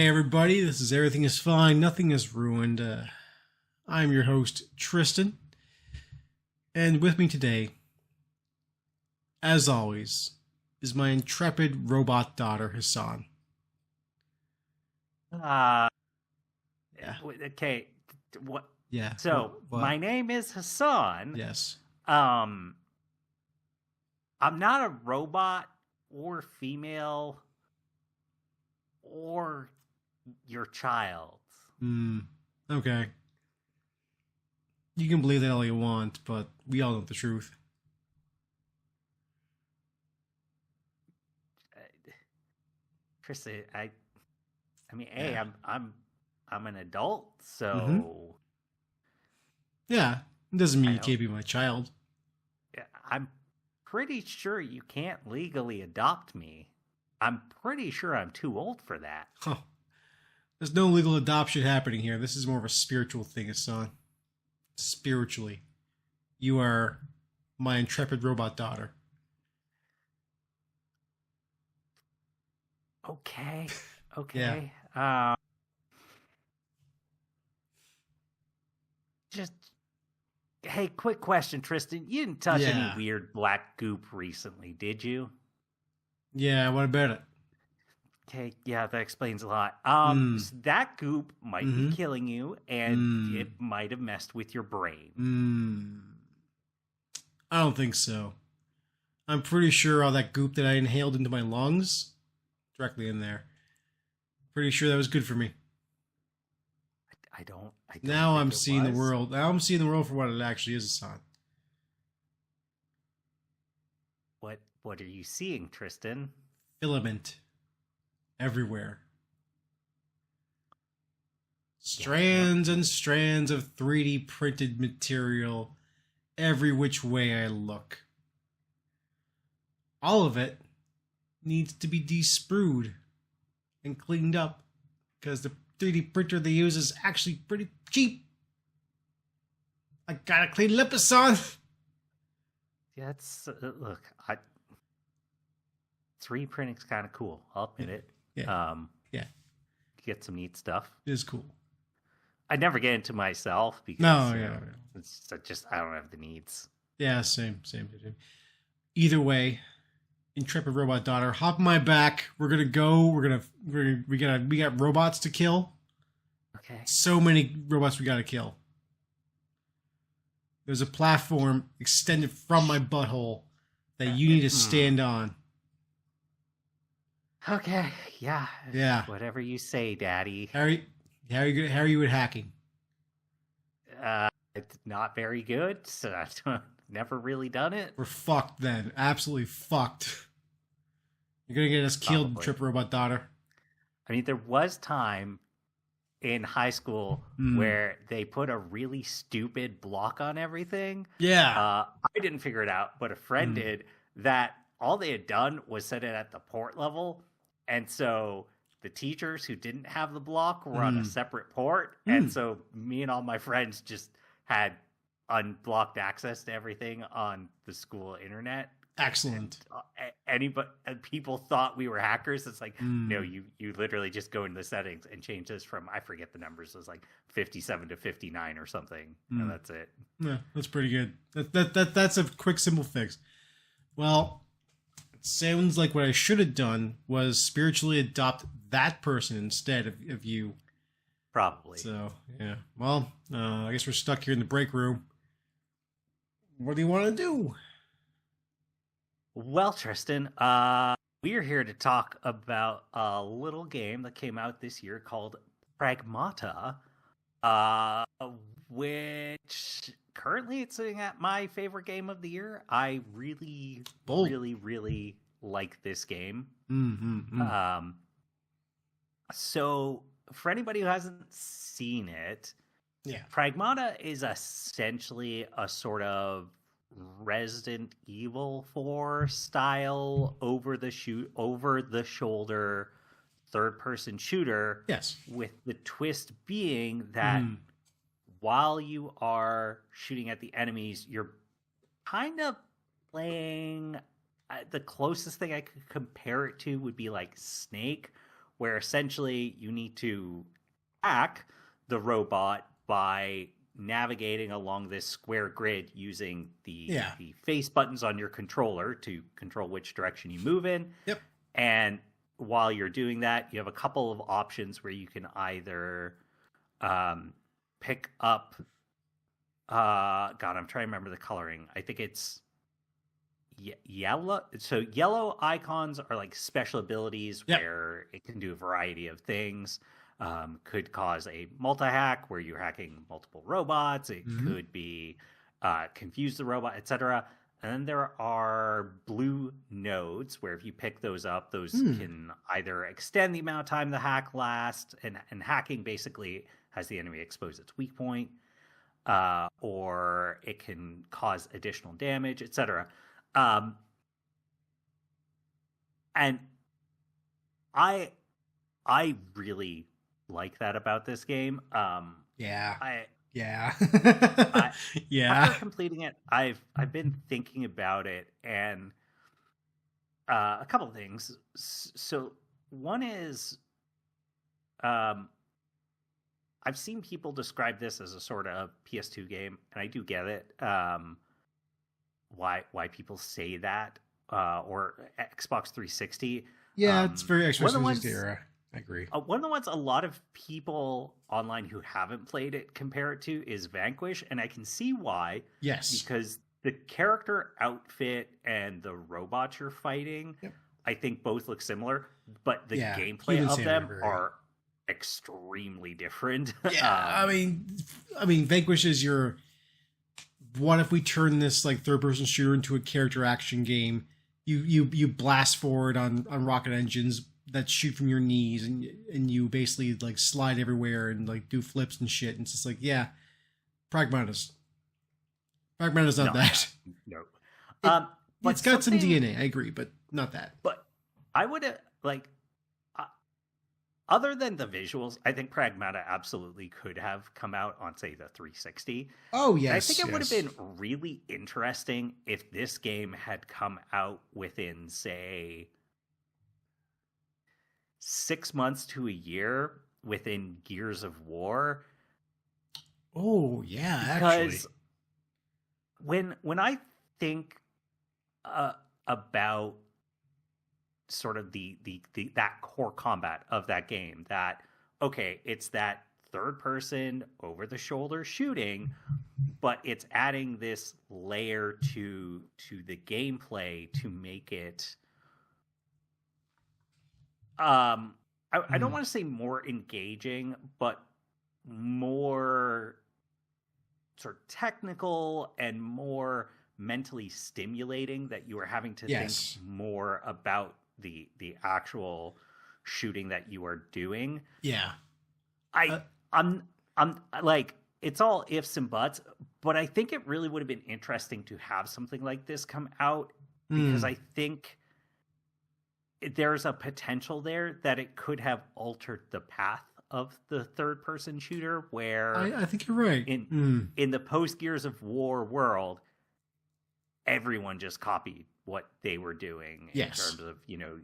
Hey everybody, this is Everything is Fine, Nothing is Ruined. I'm your host, Tristan. And with me today, as always, is my intrepid robot daughter, Hassan. Uh, Yeah. okay. What? Yeah. So What? my name is Hassan. Yes. Um, I'm not a robot or female or your child. Okay. You can believe that all you want, but we all know the truth. Tristan, I mean, hey, Yeah. I'm an adult, Mm-hmm. so Yeah. It doesn't mean I you don't. can't be my child. I'm pretty sure you can't legally adopt me. I'm pretty sure I'm too old for that. Huh. There's no legal adoption happening here. This is more of a spiritual thing, Hassan. Spiritually. You are my intrepid robot daughter. Okay. Yeah. Okay. Just hey, quick question, Tristan. You didn't touch any Yeah. weird black goop recently, did you? Yeah, what about it? Okay, yeah, that explains a lot. Mm. So that goop might be Mm-hmm. killing you, and Mm. it might have messed with your brain. Mm. I don't think so. I'm pretty sure all that goop that I inhaled into my lungs, directly in there. Pretty sure that was good for me. I don't Now I'm think it seeing the was. world. Now I'm seeing the world for what it actually is, Hassan. What are you seeing, Tristan? Filament everywhere. Yeah, Strands and strands of 3D printed material every which way I look. All of it needs to be de-sprued and cleaned up because the 3D printer they use is actually pretty cheap. I gotta clean it up, Hassan. yeah. It's look, 3D printing's kind of cool. I'll Yeah, admit it. yeah, Um, yeah. get some neat stuff. It is cool. I never get into myself because No, yeah, I don't have the needs. yeah. Same. Either way, intrepid robot daughter, hop on my back. We're gonna go. We got robots to kill. Okay. So many robots we gotta kill. There's a platform extended from my butthole that you need to stand on. Okay. Yeah. Yeah. Whatever you say, Daddy. How are you at hacking? It's not very good. So I've never really done it. We're fucked then. Absolutely fucked. You're gonna get us killed, Probably. Trip Robot Daughter. I mean, there was time in high school where they put a really stupid block on everything. Yeah. I didn't figure it out, but a friend did. That all they had done was set it at the port level, and so the teachers who didn't have the block were on a separate port, and so me and all my friends just had unblocked access to everything on the school internet. Excellent. And people thought we were hackers. It's like, no, you literally just go into the settings and change this from, I forget the numbers, it was like 57 to 59 or something, and that's it. Yeah, that's pretty good. That's a quick, simple fix. Well, it sounds like what I should have done was spiritually adopt that person instead of you. Probably. So, yeah. Well, I guess we're stuck here in the break room. What do you want to do? Well, Tristan, we are here to talk about a little game that came out this year called Pragmata, which currently it's sitting at my favorite game of the year. I really, Bold. really like this game. Mm-hmm. So, for anybody who hasn't seen it, Yeah. Pragmata is essentially a sort of Resident Evil 4 style over the shoulder third person shooter. Yes. With the twist being that while you are shooting at the enemies, you're kind of playing the closest thing I could compare it to would be like Snake, where essentially you need to hack the robot by navigating along this square grid using the face buttons on your controller to control which direction you move in. Yep. And while you're doing that, you have a couple of options where you can either pick up I'm trying to remember the coloring. I think it's yellow. So yellow icons are like special abilities where it can do a variety of things. Could cause a multi-hack where you're hacking multiple robots. It could be confuse the robot, etc. And then there are blue nodes where if you pick those up, those can either extend the amount of time the hack lasts, and hacking basically has the enemy expose its weak point, or it can cause additional damage, etc. And I really like that about this game. Yeah. After completing it, I've been thinking about it, and a couple of things. So one is, I've seen people describe this as a sort of PS2 game, and I do get it. Why people say that, or Xbox 360? Yeah, it's very Xbox 360 era. I agree. One of the ones a lot of people online who haven't played it compare it to is Vanquish, and I can see why. Yes. Because the character outfit and the robots you're fighting, I think both look similar, but the gameplay of them are extremely different. Yeah, I mean, Vanquish is your... What if we turn this like third-person shooter into a character action game? You blast forward on rocket engines that shoot from your knees, and you basically like slide everywhere and like do flips and shit. And it's just like, Pragmata's not that. No. But it's got some DNA, I agree, but not that. But I would other than the visuals, I think Pragmata absolutely could have come out on, say, the 360. Oh, yes. And I think it would have been really interesting if this game had come out within, say, 6 months to a year within Gears of War. Oh, yeah, because when I think about sort of the that core combat of that game, that it's that third person over the shoulder shooting, but it's adding this layer to the gameplay to make it I don't want to say more engaging, but more sort of technical and more mentally stimulating, that you are having to think more about the actual shooting that you are doing. Yeah. I'm like, it's all ifs and buts, but I think it really would have been interesting to have something like this come out, because I think there's a potential there that it could have altered the path of the third person shooter, where I think you're right. In the post Gears of War world, everyone just copied what they were doing in terms of,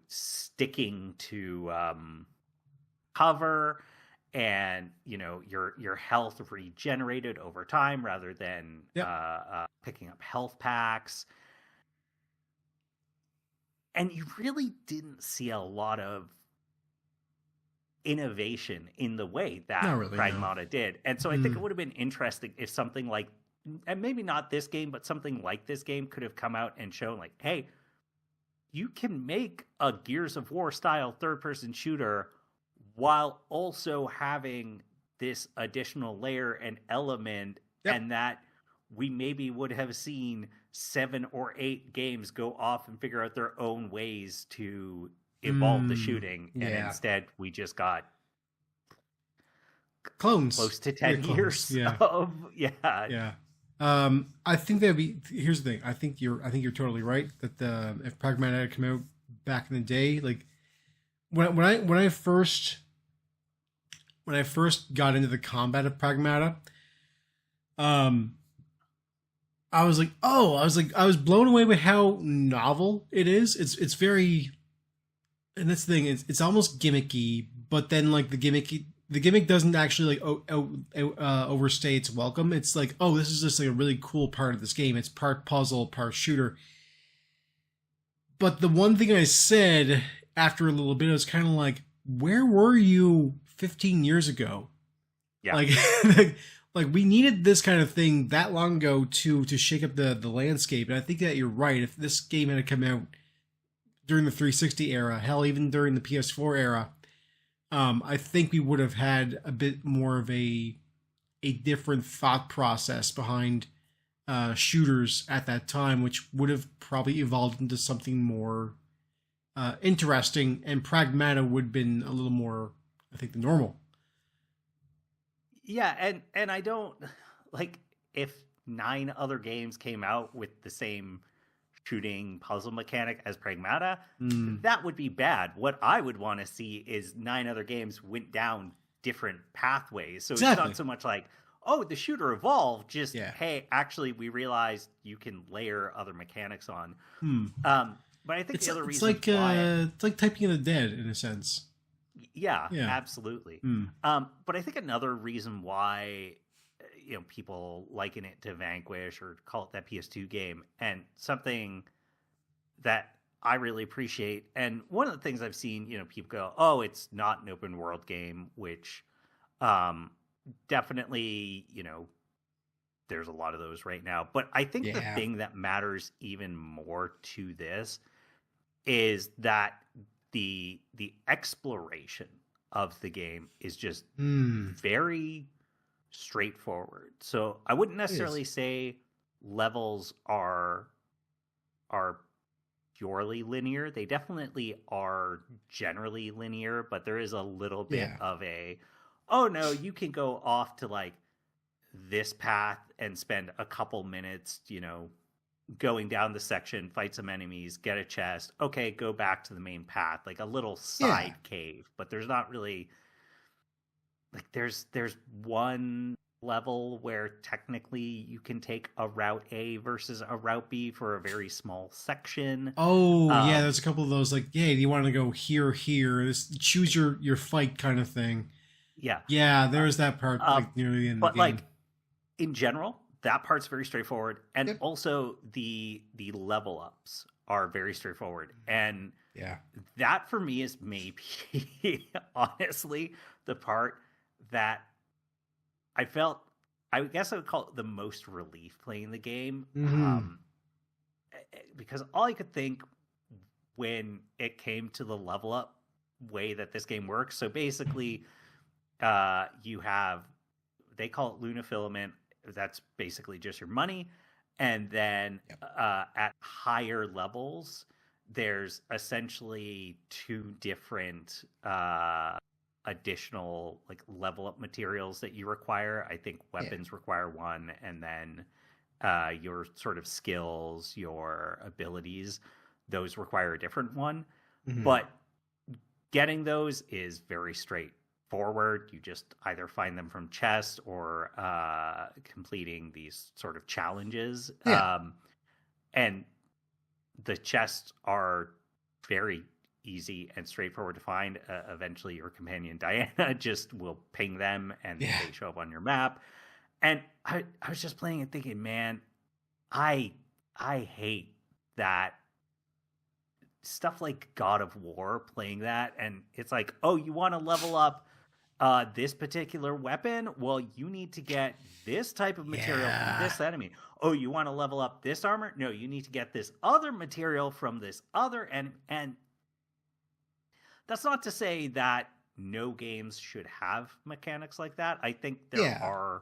sticking to cover, and your health regenerated over time rather than picking up health packs. And you really didn't see a lot of innovation in the way that Pragmata did. And so I think it would have been interesting if something like, and maybe not this game, but something like this game could have come out and shown like, hey, you can make a Gears of War style third-person shooter while also having this additional layer and element, and that we maybe would have seen 7 or 8 games go off and figure out their own ways to evolve the shooting, and instead we just got clones close to 10 years of I think that'd be. Here's the thing. I think you're totally right that if Pragmata had come out back in the day, like when I first got into the combat of Pragmata, I was blown away by how novel it is. It's very And that's the thing, it's almost gimmicky, but then like the gimmick doesn't actually like overstay its welcome. It's like, oh, this is just like a really cool part of this game. It's part puzzle, part shooter. But the one thing I said after a little bit, I was kind of like, where were you 15 years ago? Yeah. Like, like we needed this kind of thing that long ago to shake up the landscape. And I think that you're right. If this game had come out during the 360 era, hell, even during the PS4 era, I think we would have had a bit more of a different thought process behind shooters at that time, which would have probably evolved into something more interesting, and Pragmata would have been a little more, I think, the normal. Yeah, and I don't like if 9 other games came out with the same shooting puzzle mechanic as Pragmata, that would be bad. What I would want to see is 9 other games went down different pathways. So Exactly. It's not so much like, oh, the shooter evolved, just, hey, actually, we realized you can layer other mechanics on. But I think the other reason it's like typing in the dead, in a sense. Yeah, absolutely. But I think another reason why people liken it to Vanquish or call it that PS2 game, and something that I really appreciate, and one of the things I've seen, people go, oh, it's not an open world game, which definitely, there's a lot of those right now. But I think the thing that matters even more to this is that the exploration of the game is just very straightforward. So I wouldn't necessarily say levels are purely linear. They definitely are generally linear, but there is a little bit of oh no, you can go off to like this path and spend a couple minutes, going down the section, fight some enemies, get a chest. Okay, go back to the main path, like a little side cave. But there's not really like there's one level where technically you can take a route A versus a route B for a very small section. Oh, there's a couple of those like, do you want to go here? This choose your fight kind of thing. Yeah, there's that part like near the end of the game. But like in general, that part's very straightforward, and also the level ups are very straightforward, and that for me is maybe honestly the part that I felt, I guess I would call it the most relief playing the game, because all I could think when it came to the level up way that this game works, so basically you have, they call it Luna Filament. That's basically just your money. And then at higher levels, there's essentially 2 different additional like level up materials that you require. I think weapons require 1, and then your sort of skills, your abilities, those require a different one. But getting those is very straightforward. You just either find them from chests or completing these sort of challenges. And the chests are very easy and straightforward to find. Eventually your companion Diana just will ping them and they show up on your map. And I was just playing and thinking, man, I hate that stuff like God of War, playing that, and it's like, oh, you want to level up this particular weapon? Well, you need to get this type of material from this enemy. Oh, you want to level up this armor? No, you need to get this other material from this other, and that's not to say that no games should have mechanics like that. I think there are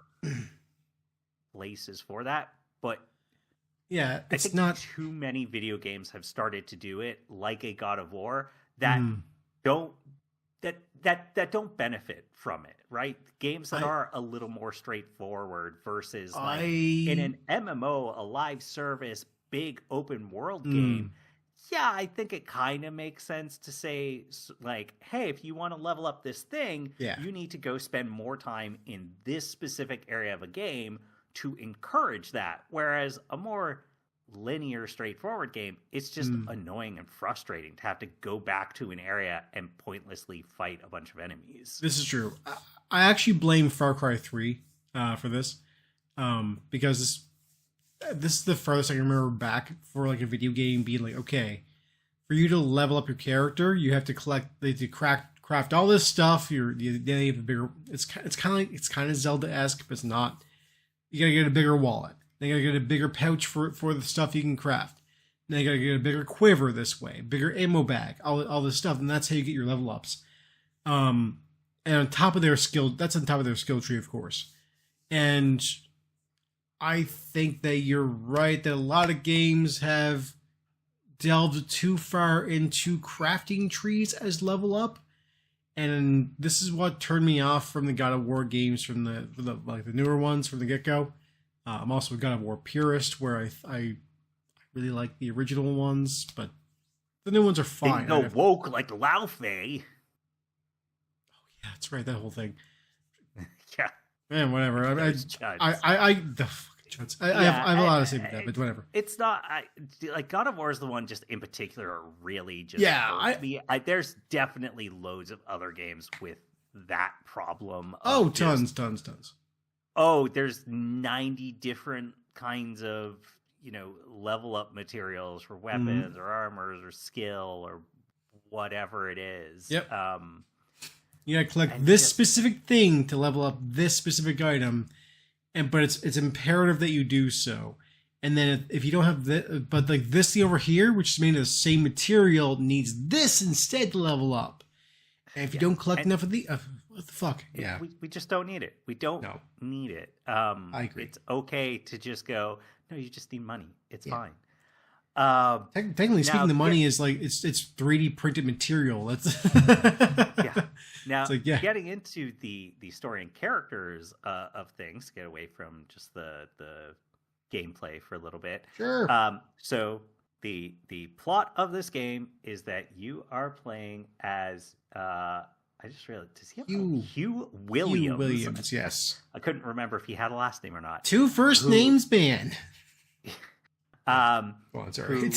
places for that, but it's I think not too many video games have started to do it, like a God of War, that don't benefit from it, right? Games that are a little more straightforward versus like in an MMO, a live service, big open world game. Yeah, I think it kind of makes sense to say, like, hey, if you want to level up this thing, you need to go spend more time in this specific area of a game to encourage that. Whereas a more linear, straightforward game, it's just annoying and frustrating to have to go back to an area and pointlessly fight a bunch of enemies. This is true. I actually blame Far Cry 3 for this, because this is the furthest I can remember back for like a video game being like, okay, for you to level up your character, you have to craft all this stuff. Then you have a bigger. It's kind of Zelda-esque, but it's not. You gotta get a bigger wallet. Then you gotta get a bigger pouch for the stuff you can craft. Then you gotta get a bigger quiver this way, bigger ammo bag, all this stuff, and that's how you get your level ups. And on top of their skill, that's on top of their skill tree, of course. And I think that you're right that a lot of games have delved too far into crafting trees as level up, and this is what turned me off from the God of War games, from the newer ones from the get-go. I'm also a God of War purist, where I really like the original ones, but the new ones are fine. They go woke like Lao Fei. Oh yeah, that's right, that whole thing. Yeah, man, whatever. I have a lot to say about that, but whatever. It's not like God of War is the one just in particular really just there's definitely loads of other games with that problem. Oh, tons. Oh, there's 90 different kinds of, level up materials for weapons or armors or skill or whatever it is. Yep. You gotta collect this specific thing to level up this specific item. But it's imperative that you do so. And then if you don't have this, but like this thing over here, which is made of the same material, needs this instead to level up. And if you don't collect enough of the, what the fuck? Yeah, we just don't need it. We don't need it. I agree. It's okay to just go. No, you just need money. It's fine. Technically speaking, the money is like it's 3D printed material. That's Now, getting into the story and characters of things, get away from just the gameplay for a little bit. Sure. So the plot of this game is that you are playing as I just realized, does he have Hugh Williams? Hugh Williams, yes. I couldn't remember if he had a last name or not. 2 first names band. Well, it's all right.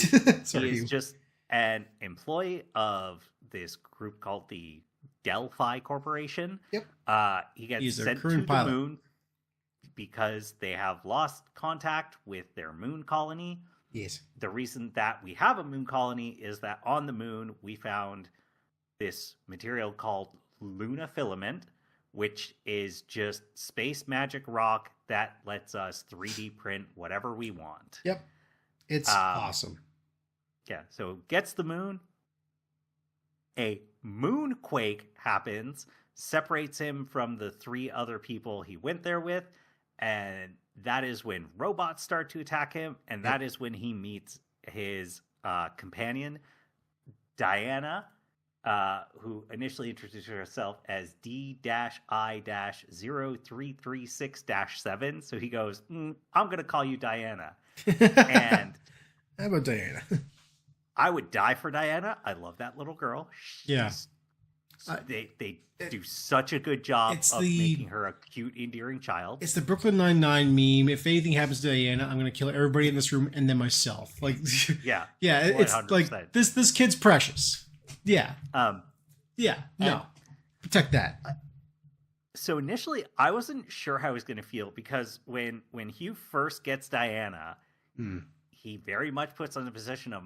Sorry, he's just an employee of this group called the Delphi Corporation. Yep. He gets sent to the moon because they have lost contact with their moon colony. Yes. The reason that we have a moon colony is that on the moon we found this material called Luna filament, which is just space magic rock that lets us 3D print whatever we want. Yep. It's awesome. Yeah, so gets the moon. A moonquake happens, separates him from the 3 other people he went there with, and that is when robots start to attack him, and that is when he meets his companion, Diana, who initially introduced herself as D-I-0336-7. So he goes, I'm going to call you Diana. And how about Diana? I would die for Diana. I love that little girl. They do such a good job of making her a cute, endearing child. It's the Brooklyn Nine-Nine meme. If anything happens to Diana, I'm going to kill everybody in this room and then myself. Like, yeah, it's 100%. Like this kid's precious. Yeah. No, protect that. So initially, I wasn't sure how I was going to feel because when Hugh first gets Diana, he very much puts on the position of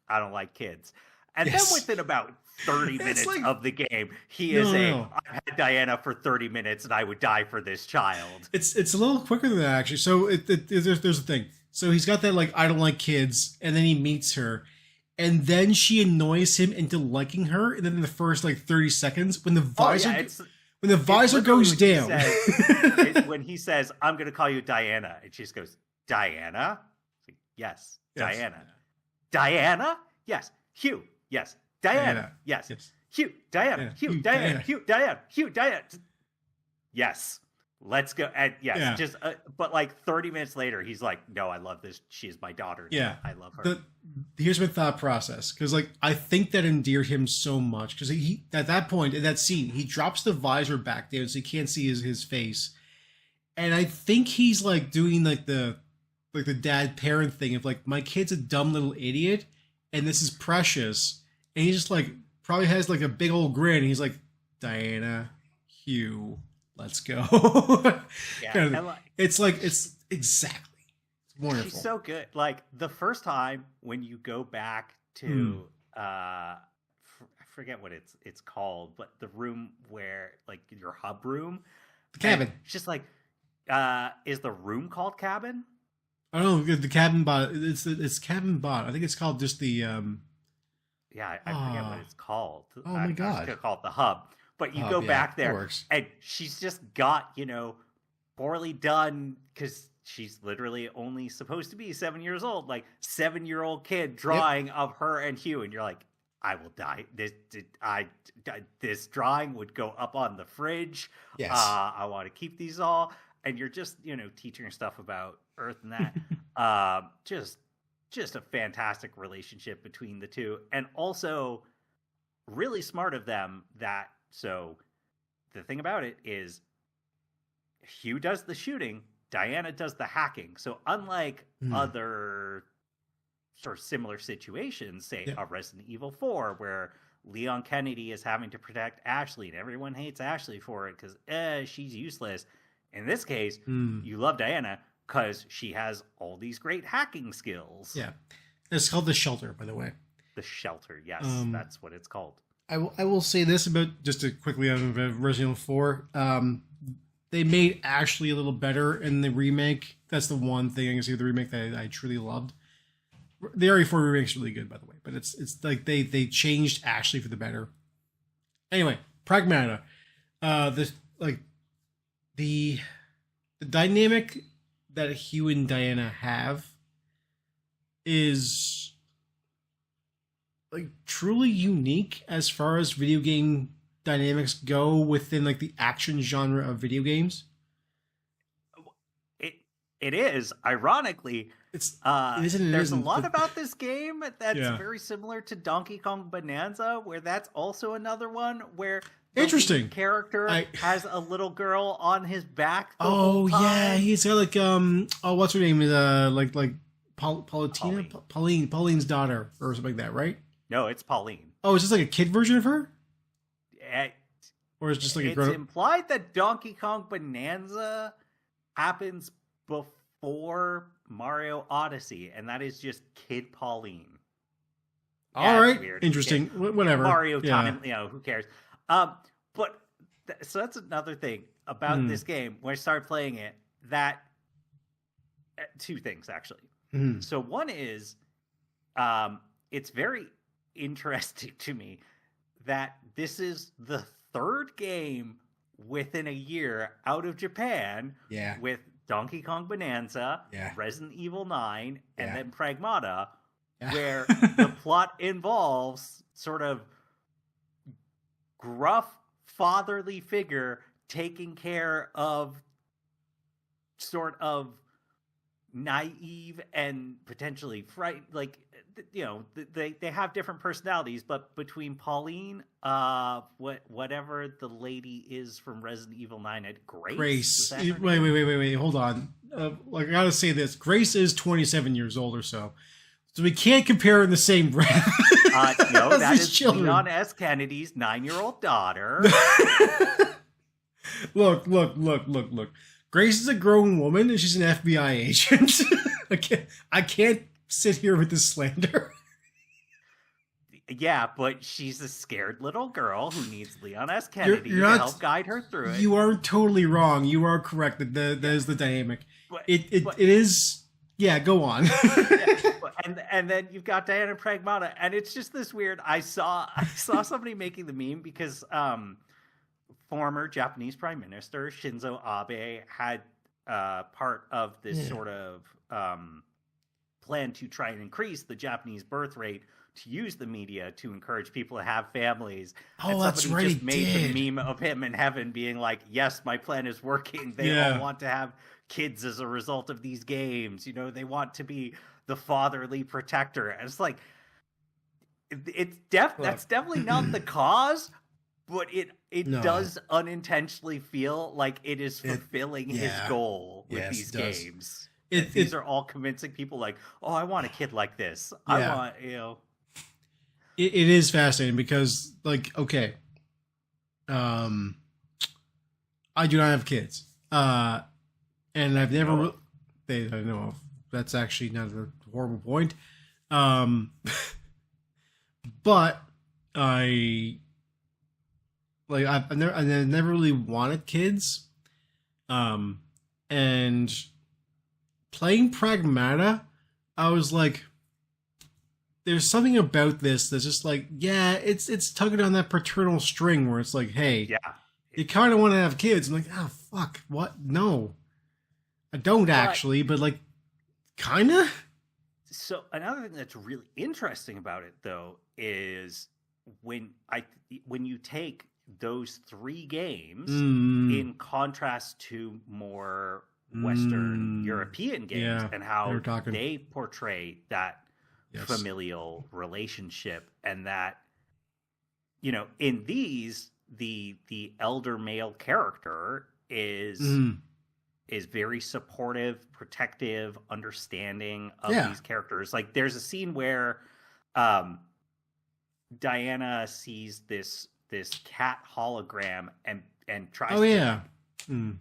I don't like kids. And then within about 30 minutes of the game, he is I've had Diana for 30 minutes and I would die for this child. It's a little quicker than that, actually. So there's a thing. So he's got that, like, I don't like kids, and then he meets her, and then she annoys him into liking her, and then in the first, like, 30 seconds, when the visor goes down. When he says, I'm going to call you Diana, and she just goes, Diana? Like, yes, Diana. Diana? Yes. Hugh? Yes. Diana? Yes. Hugh? Diana? Hugh? Diana? Hugh? Diana? Hugh? Diana? Yes. Let's go. And just but like 30 minutes later, he's like, no, I love this. She is my daughter. Yeah. I love her. Here's my thought process. Because, like, I think that endeared him so much. Because he, at that point, in that scene, he drops the visor back down so you can't see his face. And I think he's, like, doing, like, the like the dad parent thing of like, my kid's a dumb little idiot and this is precious, and he just like probably has like a big old grin. He's like, Diana, Hugh, let's go. Yeah, Kind of, and, like, it's like, it's exactly, it's wonderful. she's so good. Like the first time when you go back to I forget what it's called, but the room where like your hub room, The cabin. It's just like, is the room called cabin? I don't know, the cabin bot. It's cabin bot. I think it's called just the. Yeah, I forget what it's called. Oh my God. I was gonna call it the hub. But you Hub, go yeah, back that there, works. and she's just got, poorly done, because she's literally only supposed to be 7 years old. Like 7-year-old kid drawing of her and Hugh, and you're like, I will die. This drawing would go up on the fridge. Yes. I want to keep these all, and you're just teaching her stuff about Earth and that. Just a fantastic relationship between the two, and also really smart of them that. So the thing about it is Hugh does the shooting, Diana does the hacking. So unlike other sort of similar situations, say a Resident Evil 4, where Leon Kennedy is having to protect Ashley and everyone hates Ashley for it because she's useless. In this case, you love Diana because she has all these great hacking skills. Yeah. It's called The Shelter, by the way. The Shelter, yes, that's what it's called. I will say this about, just to quickly on Resident Evil 4. They made Ashley a little better in the remake. That's the one thing I can see with the remake that I truly loved. The RE4 remake's really good, by the way, but it's like they changed Ashley for the better. Anyway, Pragmata. The dynamic that Hugh and Diana have is like truly unique as far as video game dynamics go within like the action genre of video games. It is, ironically, There's a lot about this game that's very similar to Donkey Kong Bonanza, where that's also another one where the interesting character has a little girl on his back. Yeah, he's got like what's her name? Like Pauline's daughter or something like that, right? No, it's Pauline. Oh, is this like a kid version of her? Or is it just like it's implied that Donkey Kong Bonanza happens before Mario Odyssey, and that is just Kid Pauline. All right, weird. Interesting. Whatever. Mario time, who cares? So that's another thing about this game. When I started playing it, that two things actually. So one is, it's very interesting to me that this is the third game within a year out of Japan with Donkey Kong Bonanza, Resident Evil 9, and then Pragmata, where the plot involves sort of gruff fatherly figure taking care of sort of naive and potentially frightened, like, they have different personalities, but between Pauline, whatever the lady is from Resident Evil 9, Grace. Wait, hold on. I gotta say this: Grace is 27 years old or so we can't compare in the same breath. No, that is children. Leon S. Kennedy's 9-year-old daughter. Look. Grace is a grown woman and she's an FBI agent. I can't sit here with this slander. Yeah, but she's a scared little girl who needs Leon S. Kennedy to help guide her through it. You aren't totally wrong. You are correct. That is the dynamic. It is. Yeah, go on. And then you've got Diana Pragmata, and it's just this weird. I saw somebody making the meme because former Japanese Prime Minister Shinzo Abe had part of this sort of plan to try and increase the Japanese birth rate, to use the media to encourage people to have families. Oh, that's right. Just made the meme of him in heaven being like, yes, my plan is working. They all want to have kids as a result of these games. They want to be the fatherly protector. And it's like, that's definitely not the cause, but it does unintentionally feel like it is fulfilling his goal with these games. These are all convincing people like, oh, I want a kid like this. Yeah. I want, you know. It is fascinating because, like, okay, I do not have kids, and I've never. I know of. That's actually not a horrible point. But I've never really wanted kids, and playing Pragmata, I was like, there's something about this that's just like, yeah, it's tugging on that paternal string where it's like, hey, yeah, you kind of want to have kids. I'm like, oh fuck, what? No, I don't actually, but like, kind of. So another thing that's really interesting about it, though, is when you take those 3 games in contrast to more Western European games and how they portray that familial relationship, and that, you know, in these the elder male character is very supportive, protective, understanding of these characters. Like, there's a scene where Diana sees this cat hologram and tries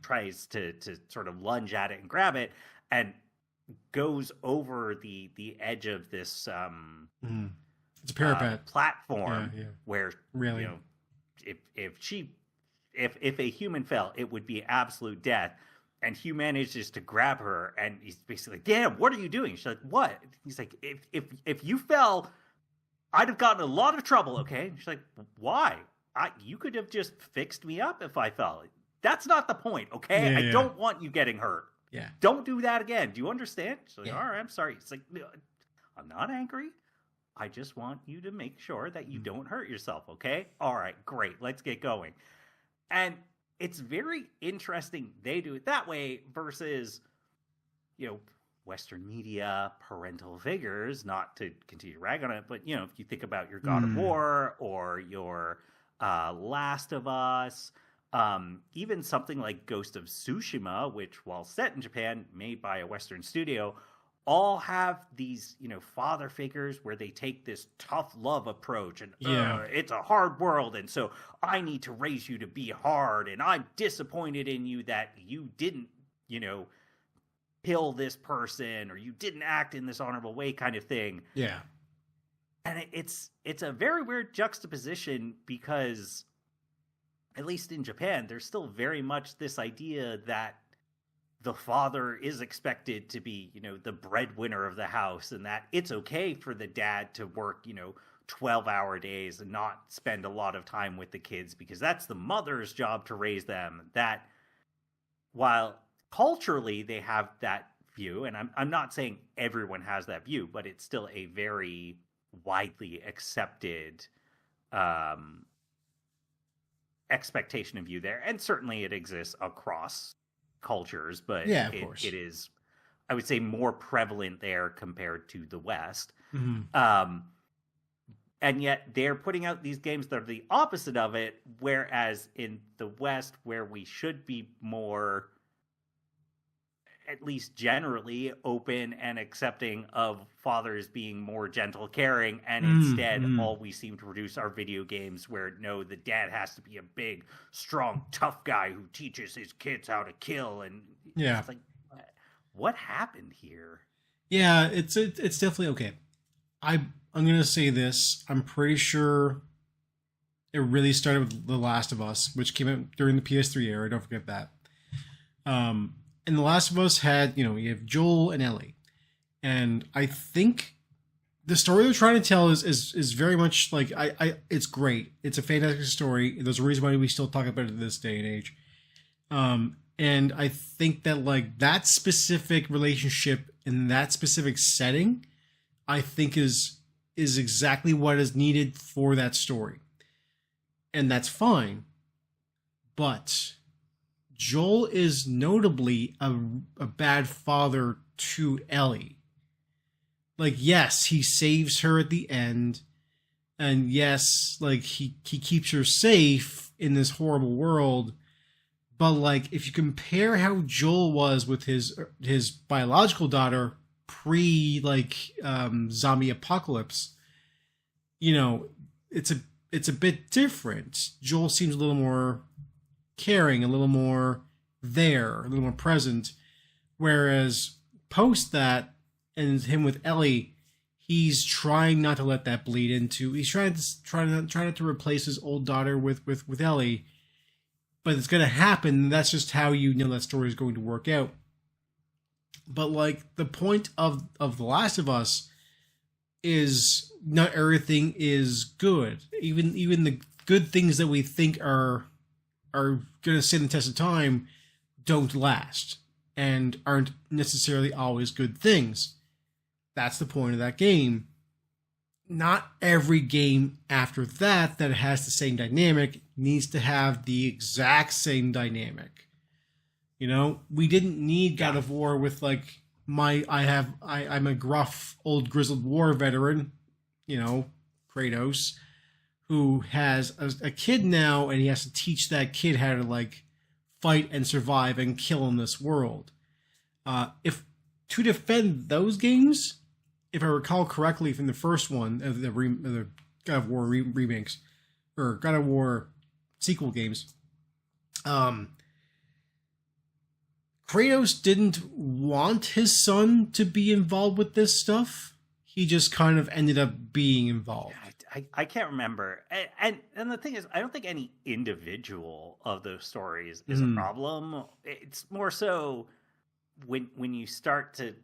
tries to sort of lunge at it and grab it, and goes over the edge of this it's a parapet platform where really, you know, if a human fell, it would be absolute death. And Hugh manages to grab her, and he's basically like, "Damn, what are you doing?" She's like, "What?" He's like, "If you fell, I'd have gotten a lot of trouble." Okay, and she's like, "Why? You could have just fixed me up if I fell. That's not the point, okay? I don't want you getting hurt. Yeah, don't do that again. Do you understand?" She's like, "All right, I'm sorry." It's like, "I'm not angry. I just want you to make sure that you don't hurt yourself, okay? All right, great. Let's get going." And it's very interesting they do it that way versus, you know, Western media, parental figures, not to continue to rag on it, but, you know, if you think about your God of War or your Last of Us, even something like Ghost of Tsushima, which, while set in Japan, made by a Western studio, all have these, you know, father figures where they take this tough love approach, and it's a hard world, and so I need to raise you to be hard, and I'm disappointed in you that you didn't, you know, kill this person, or you didn't act in this honorable way, kind of thing. Yeah. And it's a very weird juxtaposition, because at least in Japan, there's still very much this idea that the father is expected to be, you know, the breadwinner of the house, and that it's okay for the dad to work, you know, 12-hour days and not spend a lot of time with the kids, because that's the mother's job to raise them. That, while culturally they have that view, and I'm not saying everyone has that view, but it's still a very widely accepted expectation of view there, and certainly it exists across cultures, but it is, I would say, more prevalent there compared to the West. And yet they're putting out these games that are the opposite of it, whereas in the West, where we should be more, at least generally, open and accepting of fathers being more gentle, caring, and instead all we seem to produce are video games where, no, the dad has to be a big, strong, tough guy who teaches his kids how to kill, and it's like, what happened here? Yeah, it's definitely okay. I'm gonna say this. I'm pretty sure it really started with The Last of Us, which came out during the PS3 era. Don't forget that. And The Last of Us had, you know, you have Joel and Ellie, and I think the story they're trying to tell is very much like, it's great. It's a fantastic story. There's a reason why we still talk about it this day and age. And I think that, like, that specific relationship in that specific setting, I think is exactly what is needed for that story. And that's fine. But Joel is notably a bad father to Ellie. Like, yes, he saves her at the end. And yes, like, he keeps her safe in this horrible world. But like, if you compare how Joel was with his biological daughter pre like zombie apocalypse, you know, it's a bit different. Joel seems a little more caring, a little more there, a little more present. Whereas post that and him with Ellie, he's trying not to let that bleed into. He's trying not to replace his old daughter with Ellie, but it's gonna happen. That's just how you know that story is going to work out. But like the point of The Last of Us is not everything is good. Even the good things that we think are gonna stand the test of time don't last and aren't necessarily always good things. That's the point of that game. Not every game after that has the same dynamic needs to have the exact same dynamic. You know, we didn't need God of War with like I'm a gruff old grizzled war veteran, you know, Kratos, who has a kid now and he has to teach that kid how to like fight and survive and kill in this world. If to defend those games, if I recall correctly from the first one, the God of War remakes or God of War sequel games, Kratos didn't want his son to be involved with this stuff. He just kind of ended up being involved. I can't remember. And the thing is, I don't think any individual of those stories is a problem. It's more so when you start to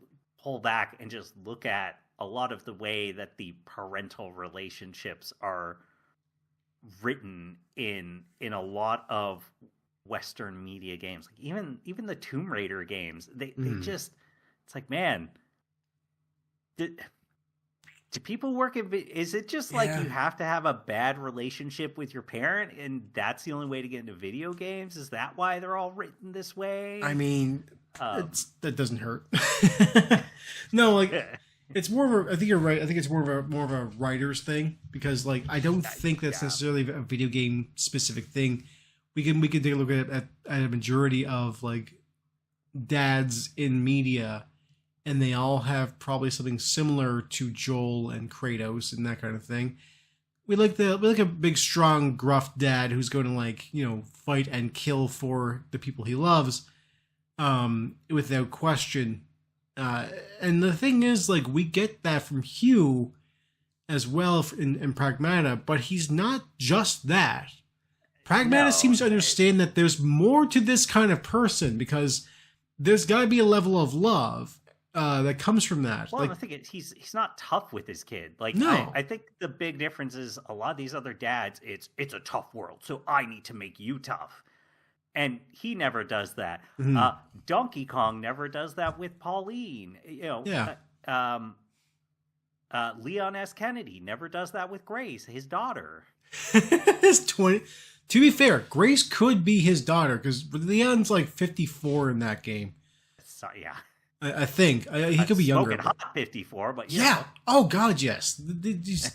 pull back and just look at a lot of the way that the parental relationships are written in a lot of Western media games, like even the Tomb Raider games, they just, it's like, man, do people work in, is it just like you have to have a bad relationship with your parent and that's the only way to get into video games? Is that why they're all written this way? I mean, that doesn't hurt. No, like it's more of a, I think you're right. I think it's more of a writer's thing because like I don't think that's necessarily a video game specific thing. We can take a look at a majority of like dads in media, and they all have probably something similar to Joel and Kratos and that kind of thing. We like a big, strong, gruff dad who's going to like, you know, fight and kill for the people he loves, without question. And the thing is, like, we get that from Hugh as well in Pragmata, but he's not just that. Pragmata seems to understand that there's more to this kind of person because there's got to be a level of love that comes from that. Well, like, the thing is, he's not tough with his kid. Like, no. I think the big difference is a lot of these other dads, it's a tough world, so I need to make you tough. And he never does that. Mm-hmm. Donkey Kong never does that with Pauline. You know, Leon S. Kennedy never does that with Grace, his daughter. To be fair, Grace could be his daughter because Leon's like 54 in that game. So, yeah. I think he could be younger. Smoking hot 54, but yeah. Know. Oh God, yes.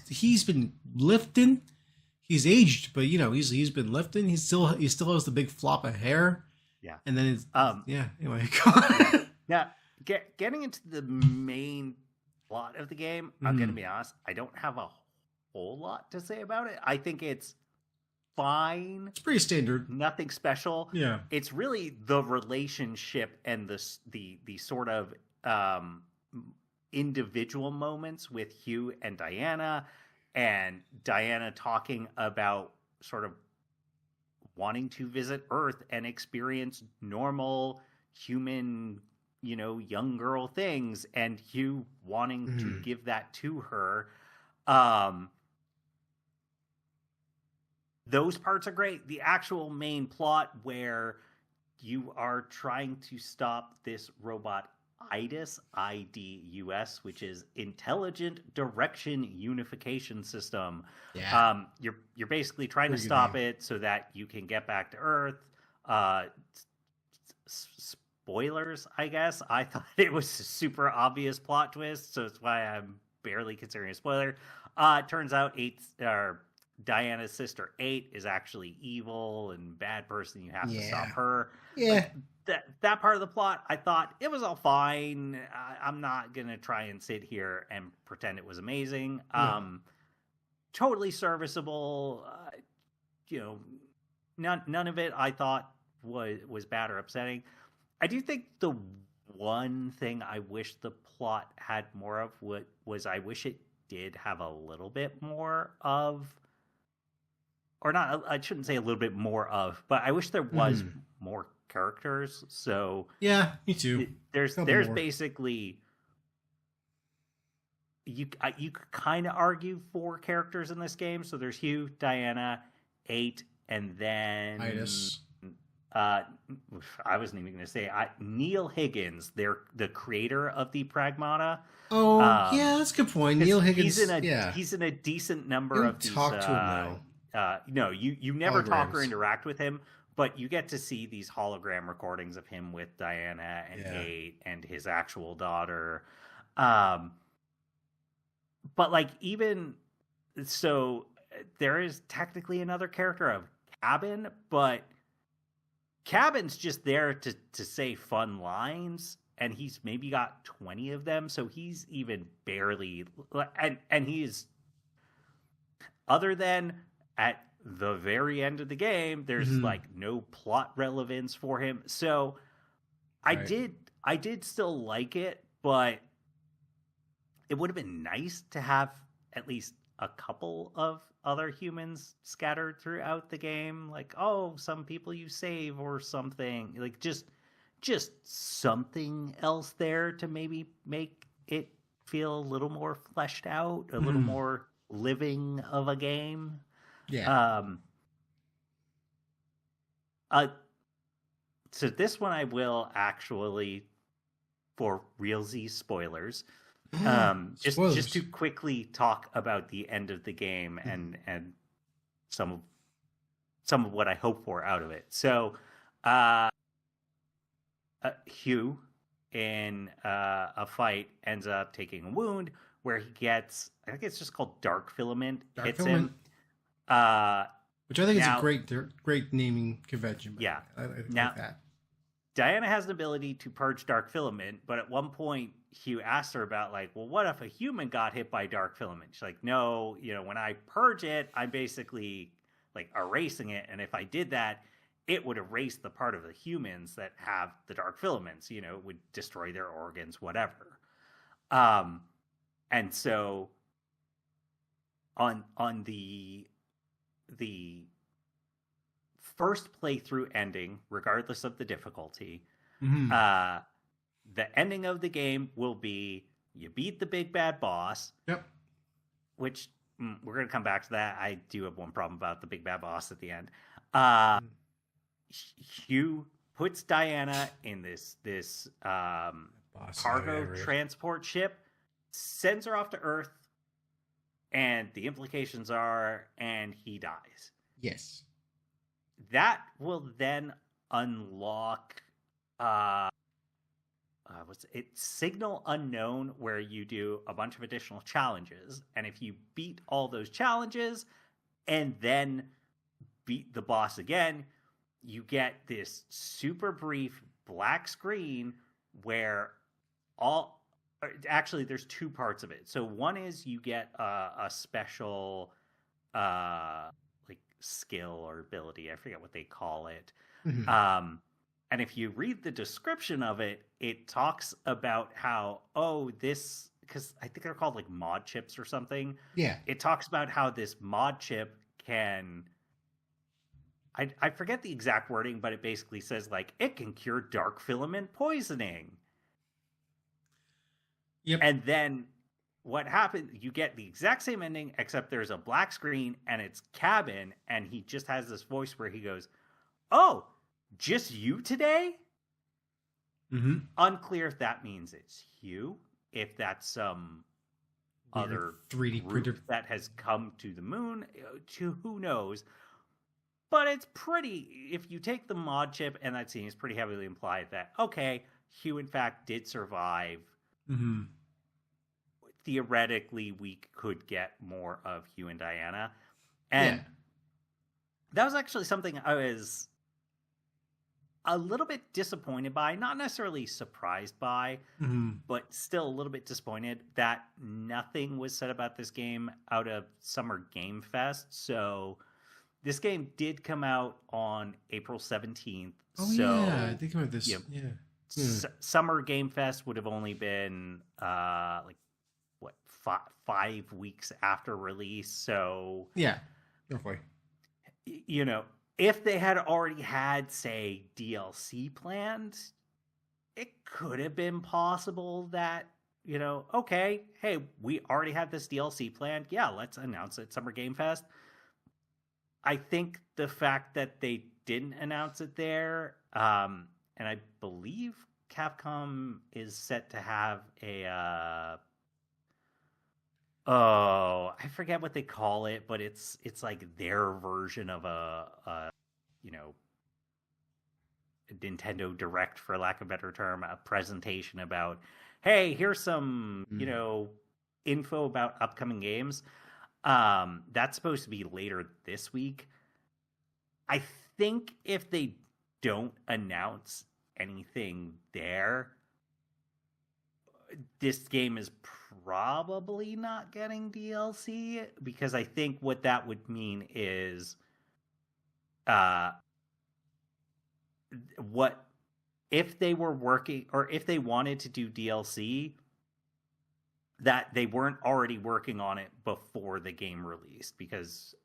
He's been lifting. He's aged, but you know he's been lifting. He still has the big flop of hair. Yeah. And then it's Anyway, yeah. Getting into the main plot of the game, I'm gonna be honest. I don't have a whole lot to say about it. I think it's fine. It's pretty standard. Nothing special. Yeah. It's really the relationship and the sort of individual moments with Hugh and Diana talking about sort of wanting to visit Earth and experience normal human, you know, young girl things, and Hugh wanting to give that to her. Those parts are great. The actual main plot where you are trying to stop this robot IDUS, IDUS, which is Intelligent Direction Unification System. Yeah. You're basically trying to stop it so that you can get back to Earth. Spoilers, I guess. I thought it was a super obvious plot twist, so that's why I'm barely considering a spoiler. It turns out Diana's sister 8 is actually evil and bad person. You have to stop Yeah. her. Yeah. Like, that part of the plot, I thought it was all fine. I'm not gonna try and sit here and pretend it was amazing. No. Totally serviceable. None of it I thought was bad or upsetting. I do think the one thing I wish the plot had more of was I wish it did have a little bit more of, or not. I shouldn't say a little bit more of, but I wish there was more characters. So yeah, me too. There's more. Basically you could kind of argue 4 characters in this game. So there's Hugh, Diana, 8, and then Itis. I wasn't even going to say Neil Higgins. They're the creator of the Pragmata. Oh, yeah, that's a good point. Neil Higgins. He's in a decent number of these. Talk to him though. No, you never talk or interact with him, but you get to see these hologram recordings of him with Diana and Kate and his actual daughter. But like, even so, there is technically another character of Cabin, but Cabin's just there to say fun lines, and he's maybe got 20 of them, so he's even barely, and he's, other than at the very end of the game, there's like no plot relevance for him. So I did still like it, but it would have been nice to have at least a couple of other humans scattered throughout the game. Like, oh, some people you save or something. Like, just something else there to maybe make it feel a little more fleshed out, a little more living of a game. Yeah. So this one I will actually, for realsies, spoilers. Just to quickly talk about the end of the game and some of what I hope for out of it. So, Hugh in a fight ends up taking a wound where he gets, I think it's just called dark filament, hits him. Which I think is a great naming convention. Yeah. I like that. Diana has an ability to purge dark filament, but at one point Hugh asked her about, like, well, what if a human got hit by dark filament? She's like, no, when I purge it, I'm basically like erasing it. And if I did that, it would erase the part of the humans that have the dark filaments, it would destroy their organs, whatever. And so on the first playthrough ending, regardless of the difficulty, the ending of the game will be you beat the big bad boss. Yep. Which we're going to come back to that. I do have one problem about the big bad boss at the end. Hugh puts Diana in this cargo transport ship, sends her off to Earth, and the implications are, and he dies. Yes. That will then unlock Signal Unknown, where you do a bunch of additional challenges. And if you beat all those challenges and then beat the boss again, you get this super brief black screen where actually there's 2 parts of it. So one is you get a special like skill or ability. I forget what they call it. And if you read the description of it, it talks about how, this, because I think they're called like mod chips or something. Yeah. It talks about how this mod chip can, I forget the exact wording, but it basically says like it can cure dark filament poisoning. Yep. And then what happened, you get the exact same ending, except there's a black screen and it's Cabin, and he just has this voice where he goes, oh, just you today? Unclear if that means it's Hugh, if that's some other 3D printer that has come to the moon, to who knows. But it's pretty, if you take the mod chip and that scene is pretty heavily implied that, okay, Hugh in fact did survive. Theoretically, we could get more of Hugh and Diana. And that was actually something I was a little bit disappointed by, not necessarily surprised by, but still a little bit disappointed that nothing was said about this game out of Summer Game Fest. So this game did come out on April 17th. Oh, so, yeah, I think about this. Summer Game Fest would have only been, 5 weeks after release. So, yeah, roughly. You know, if they had already had, say, DLC planned, it could have been possible that, okay, hey, we already have this DLC planned. Yeah, let's announce it at Summer Game Fest. I think the fact that they didn't announce it there, and I believe Capcom is set to have I forget what they call it, but it's like their version of a Nintendo Direct, for lack of a better term, a presentation about, hey, here's some, info about upcoming games. That's supposed to be later this week. I think if they don't announce anything there, this game is probably not getting DLC, because I think what that would mean is what if they were working, or if they wanted to do DLC, that they weren't already working on it before the game released, because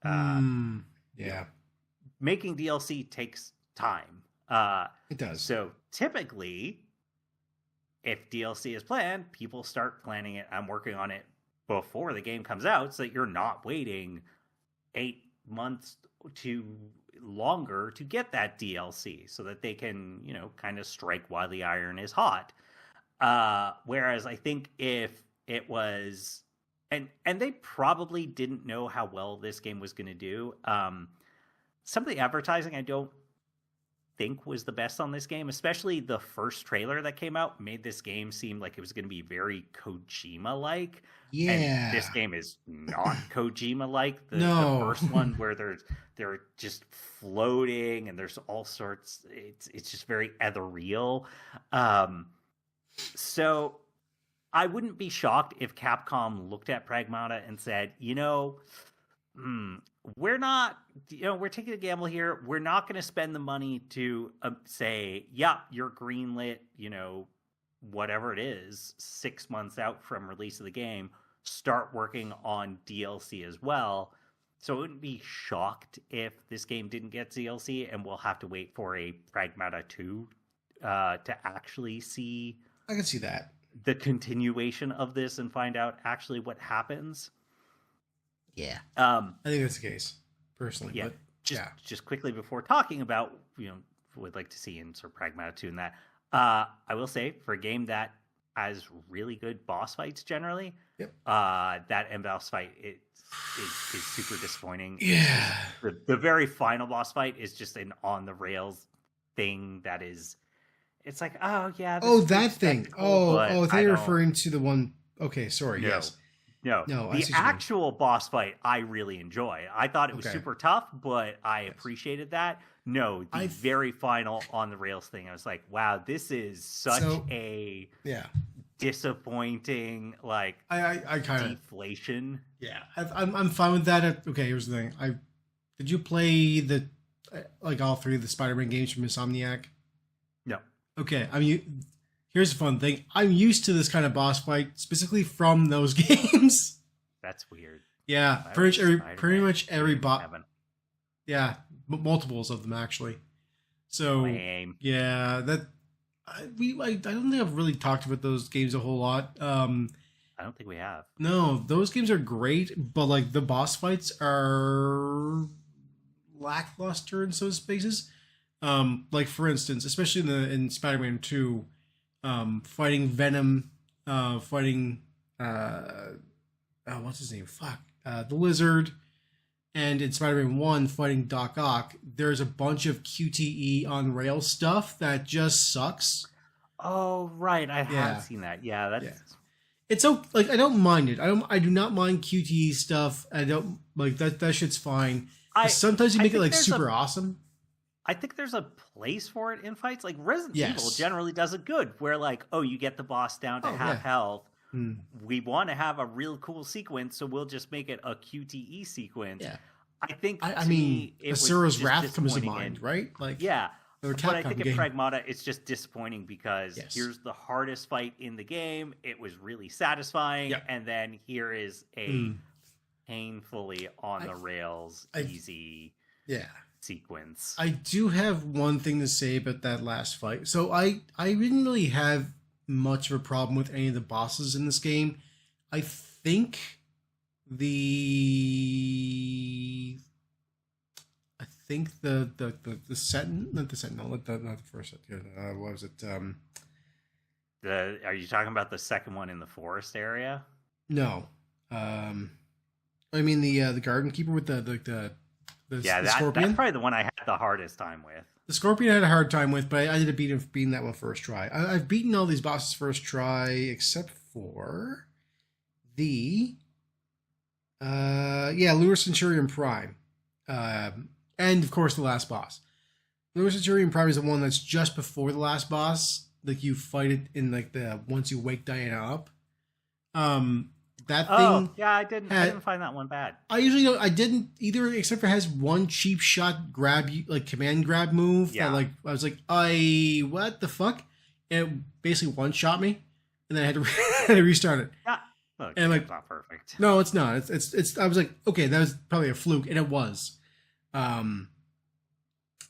making DLC takes time. It does. So typically, if DLC is planned, people start planning it and working on it before the game comes out, so that you're not waiting 8 months to longer to get that DLC, so that they can, kind of strike while the iron is hot. Whereas I think if it was, and they probably didn't know how well this game was going to do. Some of the advertising I don't think was the best on this game, especially the first trailer that came out made this game seem like it was going to be very Kojima-like. Yeah. And this game is not Kojima-like. The first one where they're just floating and there's all sorts, it's just very ethereal. So I wouldn't be shocked if Capcom looked at Pragmata and said, we're not, we're taking a gamble here. We're not going to spend the money to say, yeah, you're greenlit, whatever it is, 6 months out from release of the game, start working on DLC as well. So I wouldn't be shocked if this game didn't get DLC, and we'll have to wait for a Pragmata 2 to actually see. I can see that. The continuation of this and find out actually what happens. Yeah. I think that's the case, personally. Yeah. But just quickly before talking about, would like to see in sort of Pragmata 2 and that, I will say, for a game that has really good boss fights generally, that end boss fight is super disappointing. Yeah. The very final boss fight is just an on the rails thing that is, it's like, oh yeah. That thing. I think you're referring to the one. Okay, sorry. No. Yes. No, the actual boss fight I really enjoy. I thought it was super tough, but I appreciated that. No, the very final on the rails thing, I was like, wow, this is such a disappointing, like, I kind of deflation. Yeah, I'm fine with that. Okay, here's the thing. Did you play all three of the Spider-Man games from Insomniac? No. Okay, here's the fun thing. I'm used to this kind of boss fight, specifically from those games. That's weird. Yeah, pretty much every boss. Yeah, multiples of them actually. So lame. Yeah, I don't think I've really talked about those games a whole lot. I don't think we have. No, those games are great, but like the boss fights are lackluster in some spaces. Like for instance, especially in Spider-Man 2. Fighting Venom, fighting what's his name? The Lizard, and in Spider-Man 1 fighting Doc Ock. There's a bunch of QTE on rail stuff that just sucks. Oh right, I have seen that. Yeah, that's It's like I don't mind it. I do not mind QTE stuff. I don't like that. That shit's fine. Sometimes you make it like super awesome. I think there's a place for it in fights. Like Resident Evil Yes. generally does it good, where like, oh, you get the boss down to half health. We want to have a real cool sequence, so we'll just make it a QTE sequence. Yeah. I think. I mean, Asura's Wrath comes to mind, right? Like, yeah. But I think game. in Pragmata, it's just disappointing because here's the hardest fight in the game. It was really satisfying, and then here is a painfully on the rails easy sequence. I do have one thing to say about that last fight. So I didn't really have much of a problem with any of the bosses in this game. I think the Sentinel, not the Sentinel, not the first. What was it? Are you talking about the second one in the forest area? No. I mean the Garden Keeper with the Scorpion. That's probably the one I had the hardest time with. The Scorpion I had a hard time with, but I ended up beating that one first try. I've beaten all these bosses first try, except for the Lure Centurion Prime. And of course the last boss. Lure Centurion Prime is the one that's just before the last boss. Like you fight it in like the once you wake Diana up. That thing. Oh, yeah, I didn't find that one bad. I usually don't. I didn't either, except for it has one cheap shot grab, like command grab move. Yeah. That, like I was like, what the fuck? And it basically one shot me, and then I had to restart it. Yeah. Look, and it's not perfect. No, it's not. It's. I was like, okay, that was probably a fluke, and it was. But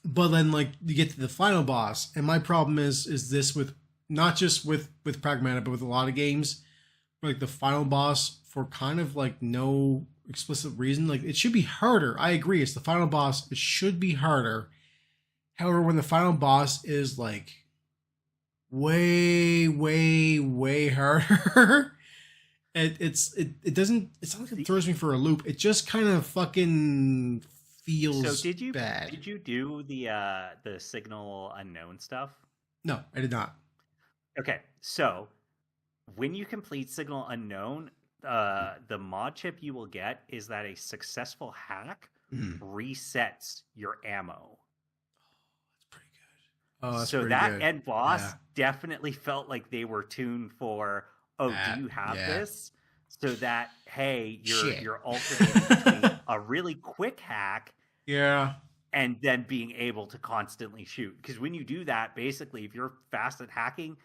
then like you get to the final boss, and my problem is this with not just with Pragmata, but with a lot of games. Like the final boss for kind of like no explicit reason. Like it should be harder. I agree. It's the final boss. It should be harder. However, when the final boss is like way, way, way harder, it doesn't. It's not like it throws me for a loop. It just kind of fucking feels bad. Did you do the Signal Unknown stuff? No, I did not. Okay, so when you complete Signal Unknown, the mod chip you will get is that a successful hack resets your ammo. That's pretty good. Oh, that's so pretty that good. end boss definitely felt like they were tuned for, do you have this? So that, hey, you're alternating between a really quick hack and then being able to constantly shoot. Because when you do that, basically, if you're fast at hacking,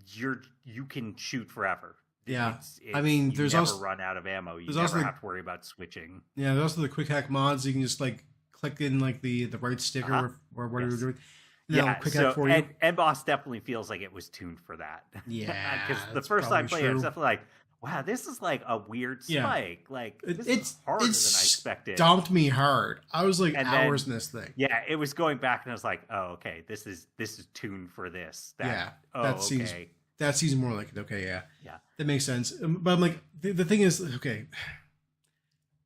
you can shoot forever. Yeah, I mean, you there's never also run out of ammo. You never have to worry about switching. Yeah, there's also the quick hack mods. You can just like click in like the right sticker or whatever you're doing. Yeah, quick hack for you. And boss definitely feels like it was tuned for that. Yeah, because the first time playing, I was definitely like, wow, this is like a weird spike. Like this is harder than I expected. Stomped me hard. I was like hours in this thing. Yeah, it was going back, and I was like, oh, okay, this is tuned for this. That seems more like it. Okay, yeah, that makes sense. But I'm like, the thing is, okay,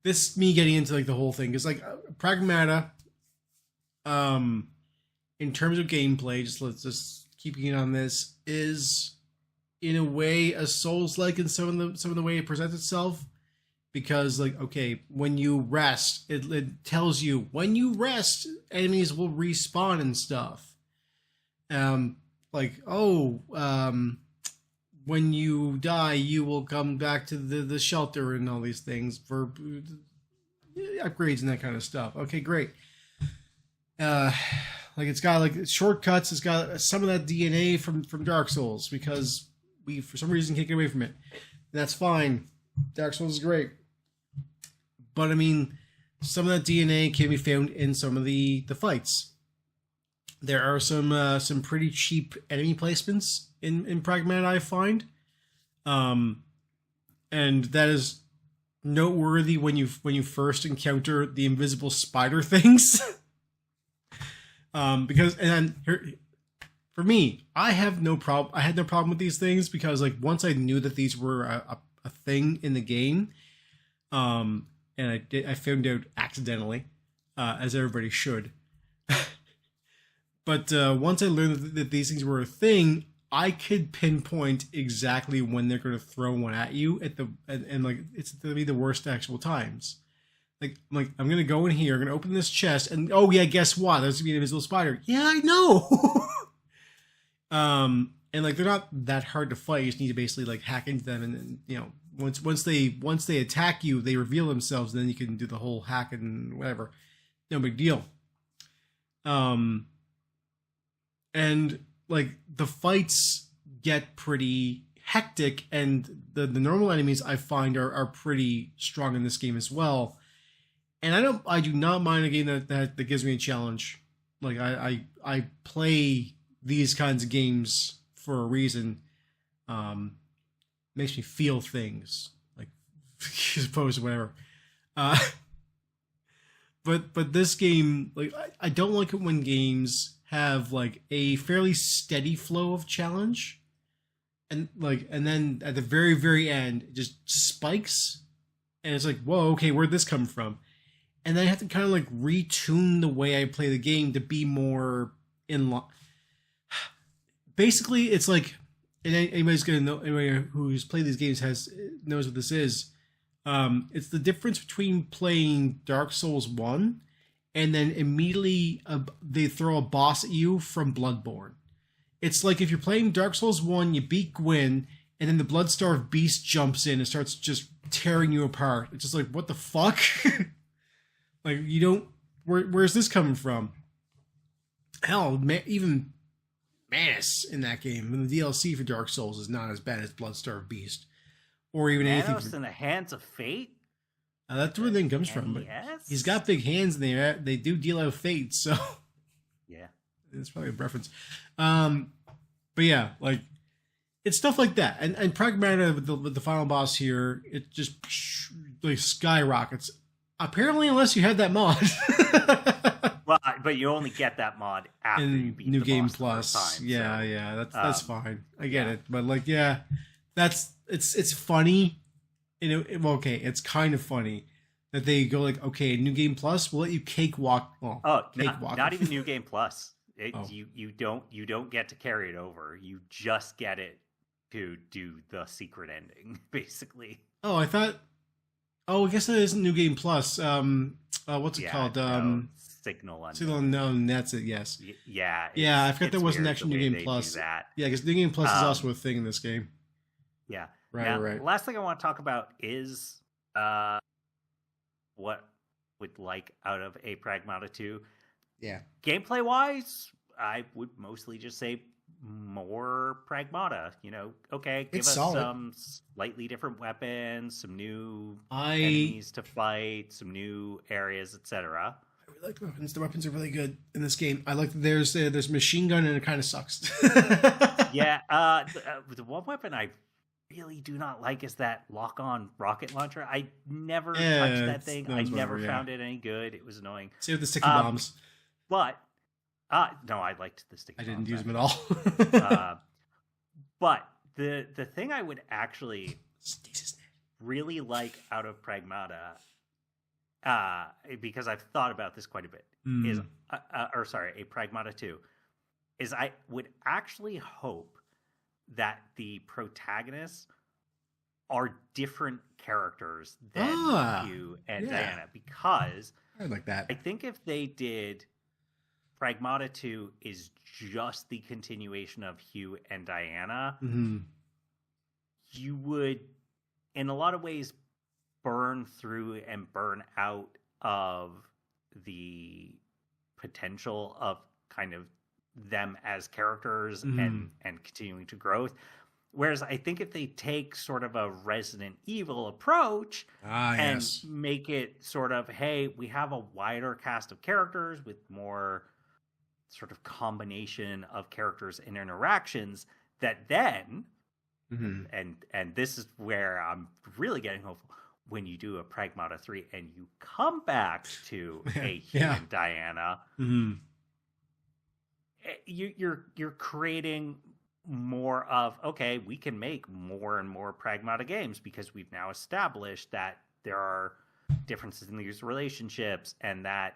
this me getting into like the whole thing is like Pragmata. In terms of gameplay, let's just keeping it on this, is in a way a Souls-like in some of the way it presents itself, because like, okay, when you rest, it tells you when you rest, enemies will respawn and stuff. When you die, you will come back to the shelter and all these things for upgrades and that kind of stuff. Okay, great. Like it's got like shortcuts. It's got some of that DNA from Dark Souls, because we for some reason can't get away from it. And that's fine. Dark Souls is great, but I mean, some of that DNA can be found in some of the fights. There are some pretty cheap enemy placements in Pragmata, I find, and that is noteworthy when you first encounter the invisible spider things. Because for me, I had no problem with these things, because like once I knew that these were a thing in the game, and I found out accidentally, as everybody should. But once I learned that these things were a thing, I could pinpoint exactly when they're going to throw one at you and like it's going to be the worst actual times. Like I'm going to go in here, I'm going to open this chest, and oh yeah, guess what? There's going to be an invisible spider. Yeah, I know. And like they're not that hard to fight. You just need to basically like hack into them, and then once they attack you, they reveal themselves, and then you can do the whole hack and whatever. No big deal. And like the fights get pretty hectic, and the normal enemies I find are pretty strong in this game as well. And I do not mind a game that gives me a challenge. Like I play these kinds of games for a reason. Makes me feel things, like as opposed to whatever. But this game, like I don't like it when games have like a fairly steady flow of challenge, and then at the very very end it just spikes, and it's like, whoa, okay, where'd this come from? And then I have to kind of like retune the way I play the game to be more in line. Basically, it's like, and anybody's gonna know, anybody who's played these games knows what this is. It's the difference between playing Dark Souls 1 and then immediately they throw a boss at you from Bloodborne. It's like if you're playing Dark Souls 1, you beat Gwyn, and then the Bloodstarved Beast jumps in and starts just tearing you apart. It's just like, what the fuck? Like, you don't... Where's this coming from? Hell, even Manus in that game, and the DLC for Dark Souls is not as bad as Bloodstarved Beast. Or even Manus anything... in the Hands of Fate? That's where the thing comes from. But he's got big hands, and they do deal out fate, so... Yeah. It's probably a reference. But yeah, like, it's stuff like that. And Pragmata, with the final boss here, it just like skyrockets. Apparently, unless you had that mod. Well, but you only get that mod after you beat New the Game boss Plus. the first time, Yeah, that's fine. I get yeah. it. But like, yeah, it's funny. Okay, it's kind of funny that they go like, okay, New Game Plus, we'll let you cakewalk. Well, not even New Game Plus. Oh. You don't get to carry it over. You just get it to do the secret ending, basically. Oh, I thought. Oh, I guess that isn't New Game Plus. What's it called? Signal Unknown. Signal Unknown. That's it. Yes. Yeah. I forgot there wasn't actually New Game Plus. Yeah, because New Game Plus is also a thing in this game. Yeah. Right. Last thing I want to talk about is what would like out of a Pragmata 2. Yeah. Gameplay wise, I would mostly just say more Pragmata. Okay, give us some slightly different weapons, some new enemies to fight, some new areas, etc. I really like the weapons. The weapons are really good in this game. I like that there's machine gun, and it kind of sucks. Yeah, the one weapon I really do not like is that lock-on rocket launcher. I never touched that thing. I never found it any good. It was annoying. Same with the sticky bombs. But no, I liked the sticky bombs. I didn't use them at all. But the thing I would actually really like out of Pragmata, because I've thought about this quite a bit, is a Pragmata 2, is I would actually hope that the protagonists are different characters than Hugh and Diana, because I like that. I think if they did, Pragmata 2 is just the continuation of Hugh and Diana, you would, in a lot of ways, burn through and burn out of the potential of kind of them as characters and continuing to grow. Whereas I think if they take sort of a Resident Evil approach and make it sort of, hey, we have a wider cast of characters with more sort of combination of characters and interactions, that then, and this is where I'm really getting hopeful, when you do a Pragmata 3 and you come back to a Hugh and Diana, you're creating more of, okay, we can make more and more Pragmata games because we've now established that there are differences in these relationships, and that,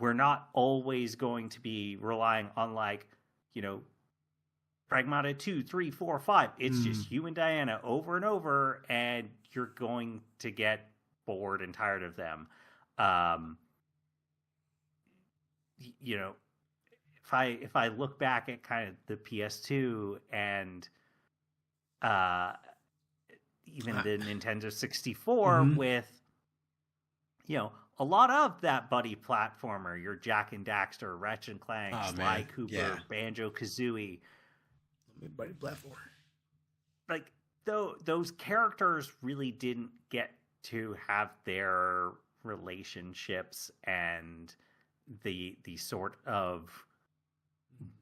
we're not always going to be relying on, like, Pragmata 2, 3, 4, 5. It's just you and Diana over and over, and you're going to get bored and tired of them. You know, if I look back at kind of the PS2 and even the Nintendo 64 with, you know, a lot of that buddy platformer, your Jack and Daxter, Ratchet and Clank, Sly Cooper, Banjo-Kazooie. Buddy platformer. Like, those characters really didn't get to have their relationships and the sort of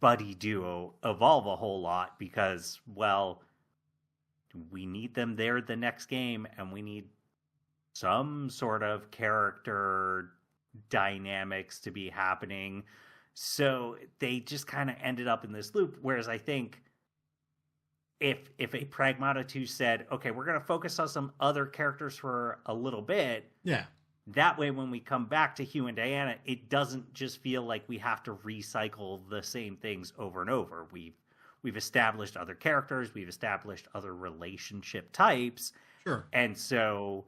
buddy duo evolve a whole lot because, well, we need them there the next game, and we need some sort of character dynamics to be happening. So they just kind of ended up in this loop. Whereas I think if a Pragmata 2 said, okay, we're going to focus on some other characters for a little bit. Yeah. That way, when we come back to Hugh and Diana, it doesn't just feel like we have to recycle the same things over and over. We've established other characters. We've established other relationship types. Sure. And so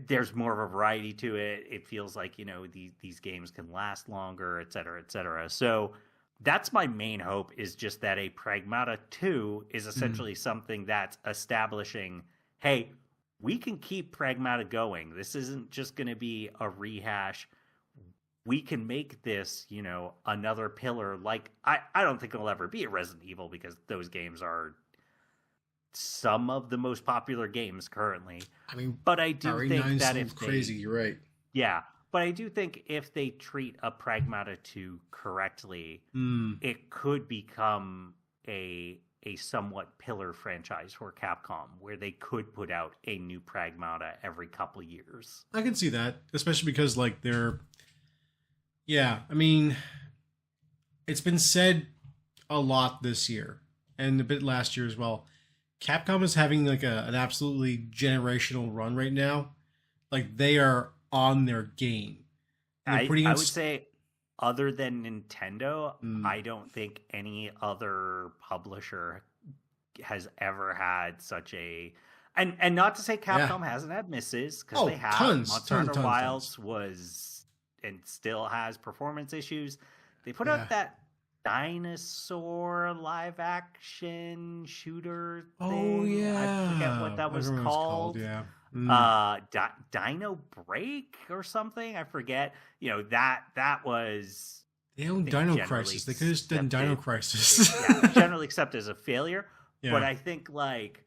there's more of a variety to it. It feels like, you know, these games can last longer, et cetera, et cetera. So that's my main hope, is just that a Pragmata 2 is essentially something that's establishing, hey, we can keep Pragmata going. This isn't just going to be a rehash. We can make this, you know, another pillar. Like, I don't think it'll ever be a Resident Evil, because those games are some of the most popular games currently. I mean, but I do think that if crazy, you're right. Yeah, but I do think if they treat a Pragmata 2 correctly, it could become a somewhat pillar franchise for Capcom, where they could put out a new Pragmata every couple years. I can see that, especially because, like, I mean, it's been said a lot this year and a bit last year as well. Capcom is having like an absolutely generational run right now. Like, they are on their game. I would say, other than Nintendo, I don't think any other publisher has ever had such a... And not to say Capcom hasn't had misses, because they have. Monster Hunter Wilds was, and still has, performance issues. They put out that dinosaur live action shooter thing. Oh, yeah. I forget what that was called. Yeah. Dino Break or something, I forget. You know, that was... They own Dino Crisis. They could have just done Dino Crisis. Generally accepted as a failure. Yeah. But I think, like,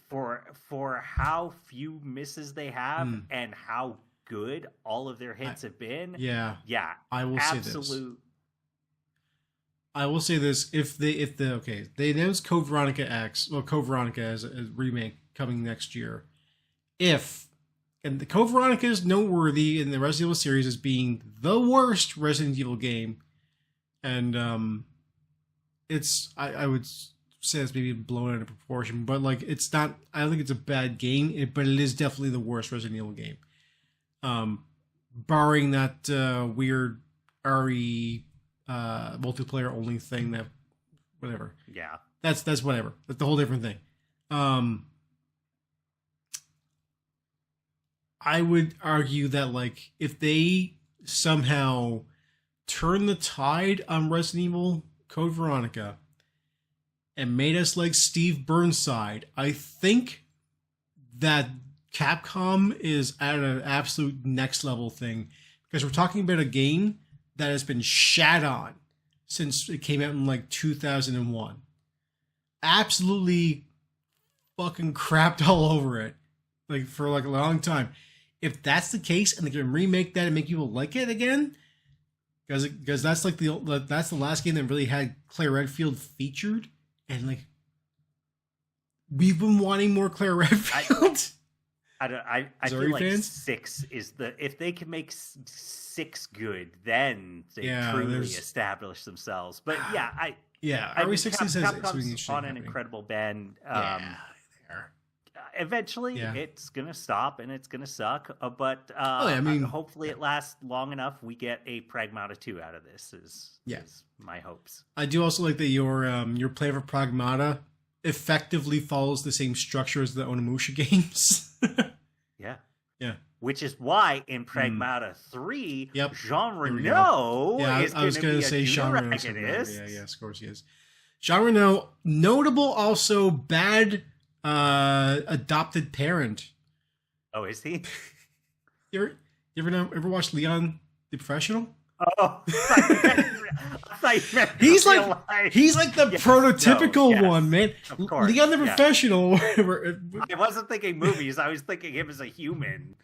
for how few misses they have and how good all of their hits have been, I will say this. If they announced Code Veronica X, well, Code Veronica as a remake coming next year. And the Code Veronica is noteworthy in the Resident Evil series as being the worst Resident Evil game, and I would say it's maybe blown out of proportion, but like, it's not. I don't think it's a bad game, but it is definitely the worst Resident Evil game, barring that weird RE multiplayer only thing. That whatever. Yeah, that's whatever. That's the whole different thing. I would argue that, like, if they somehow turn the tide on Resident Evil Code Veronica and made us like Steve Burnside, I think that Capcom is at an absolute next level thing, because we're talking about a game that has been shat on since it came out in like 2001. Absolutely fucking crapped all over it, like, for like a long time. If that's the case, and they can remake that and make people like it again, because that's like that's the last game that really had Claire Redfield featured, and like, we've been wanting more Claire Redfield. I feel like 6 is if they can make 6 good, then they truly establish themselves. But I RE16 says Capcom's on an incredible bend. They are. eventually Yeah. it's gonna stop and it's gonna suck. But I mean, hopefully it lasts long enough. We get a Pragmata 2 out of this. Is my hopes. I do also like that your play of Pragmata effectively follows the same structure as the Onimusha games. Yeah. Yeah. Which is why in Pragmata 3, Yep. Jean Here we Reno Yeah, is I was going gonna to say be a Jean Reno. Deuteragonist. Yeah, of course he is. Jean Reno, notable also bad adopted parent. Oh, is he? You ever watch Leon the Professional? Oh, he's like the prototypical one, man. Of course, Leon the Professional. I wasn't thinking movies. I was thinking him as a human.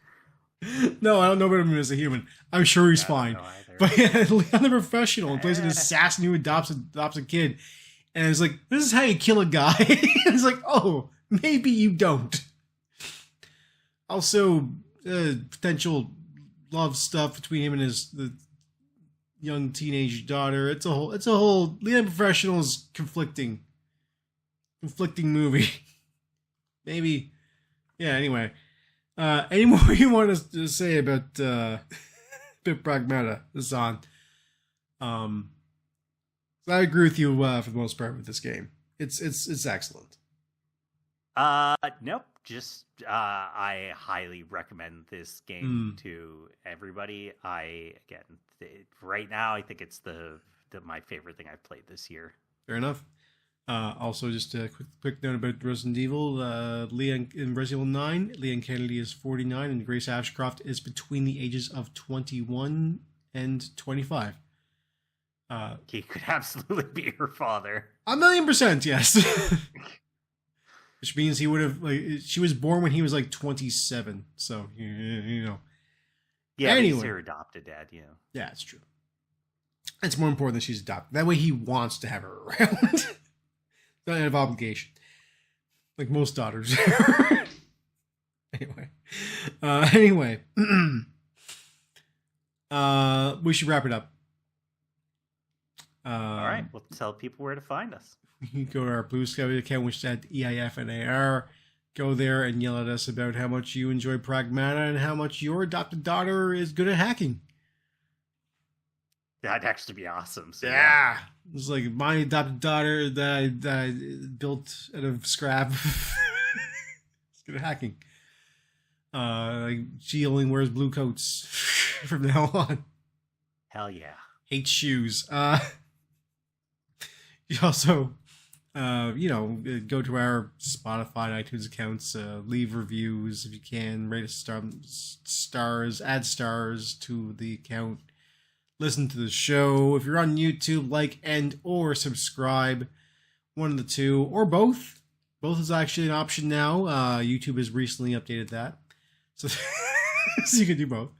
No, I don't know about him as a human. I'm sure he's fine. But yeah, Leon the Professional plays an assassin who adopts a kid, and it's like, this is how you kill a guy. It's like, oh, maybe you don't. Also, potential love stuff between him and the young teenage daughter. It's a whole Leon Professional's conflicting movie. Maybe, yeah. Anyway, any more you want us to say about Bit Pragmata, Hassan? So I agree with you for the most part with this game. It's excellent. Nope. Just I highly recommend this game to everybody. Right now I think it's my favorite thing I've played this year. Fair enough. Also, just a quick note about Resident Evil. Leon in Resident Evil 9, Leon Kennedy is 49, and Grace Ashcroft is between the ages of 21 and 25. He could absolutely be her father. 1,000,000%, yes. Which means he would have she was born when he was 27. So you know. Yeah, anyway. He's her adopted dad. You know. Yeah, it's true. It's more important that she's adopted. That way, he wants to have her around. Not out of obligation, like most daughters. Anyway, we should wrap it up. All right, we'll tell people where to find us. You go to our Blue Sky account, which is at EIFNAR. Go there and yell at us about how much you enjoy Pragmata and how much your adopted daughter is good at hacking. That'd actually be awesome. So yeah. It's like my adopted daughter that I built out of scrap. It's good at hacking. She only wears blue coats from now on. Hell yeah. Hates shoes. You also, go to our Spotify and iTunes accounts, leave reviews if you can, rate us stars, add stars to the account, listen to the show. If you're on YouTube, like and or subscribe, one of the two, or both. Both is actually an option now. YouTube has recently updated that. So, so you can do both.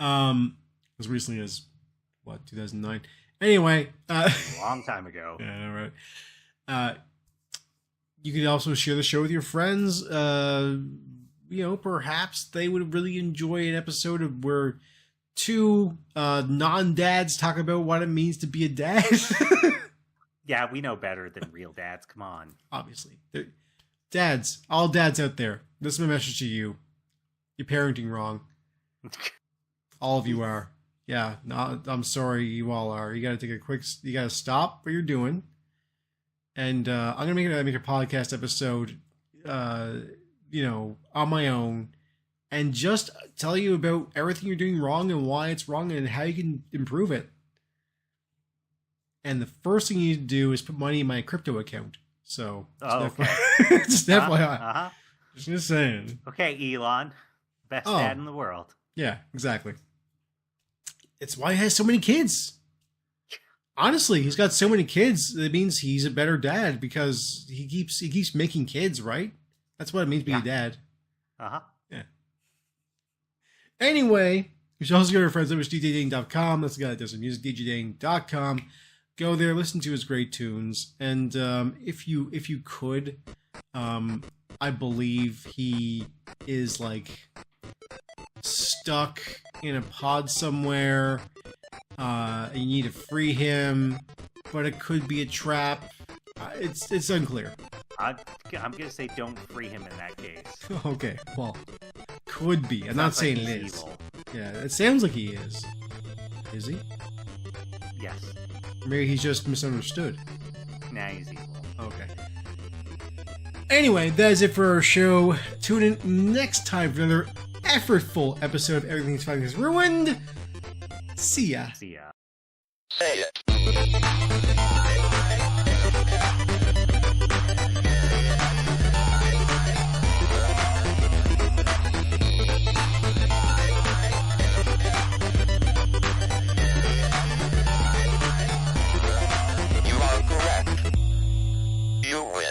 As recently as, 2009? Anyway, a long time ago. Yeah, right. You can also share the show with your friends. Perhaps they would really enjoy an episode of where two non-dads talk about what it means to be a dad. Yeah, we know better than real dads. Come on. Obviously. Dads, all dads out there, this is my message to you. You're parenting wrong. All of you are. Yeah, no, I'm sorry, you all are. You got to you got to stop what you're doing. And I'm going to make a podcast episode, on my own, and just tell you about everything you're doing wrong and why it's wrong and how you can improve it. And the first thing you need to do is put money in my crypto account. So, okay. Just FYI. Just saying. Okay, Elon. Best dad in the world. Yeah, exactly. It's why he has so many kids. Honestly, he's got so many kids. It means he's a better dad because he keeps making kids, right? That's what it means to be a dad. Yeah. Anyway, you should also go to our friends at DJDang.com. That's the guy that does the music, DJDang.com. Go there, listen to his great tunes, and if you could, I believe he is stuck in a pod somewhere. You need to free him, but it could be a trap. It's unclear. I'm gonna say don't free him in that case. Okay, well, could be. I'm not saying it is. Evil. Yeah, it sounds like he is. Is he? Yes. Maybe he's just misunderstood. Nah, he's evil. Okay. Anyway, that is it for our show. Tune in next time for another effortful episode of Everything's Fine is Ruined. See ya. See ya. Say it. You are correct. You win.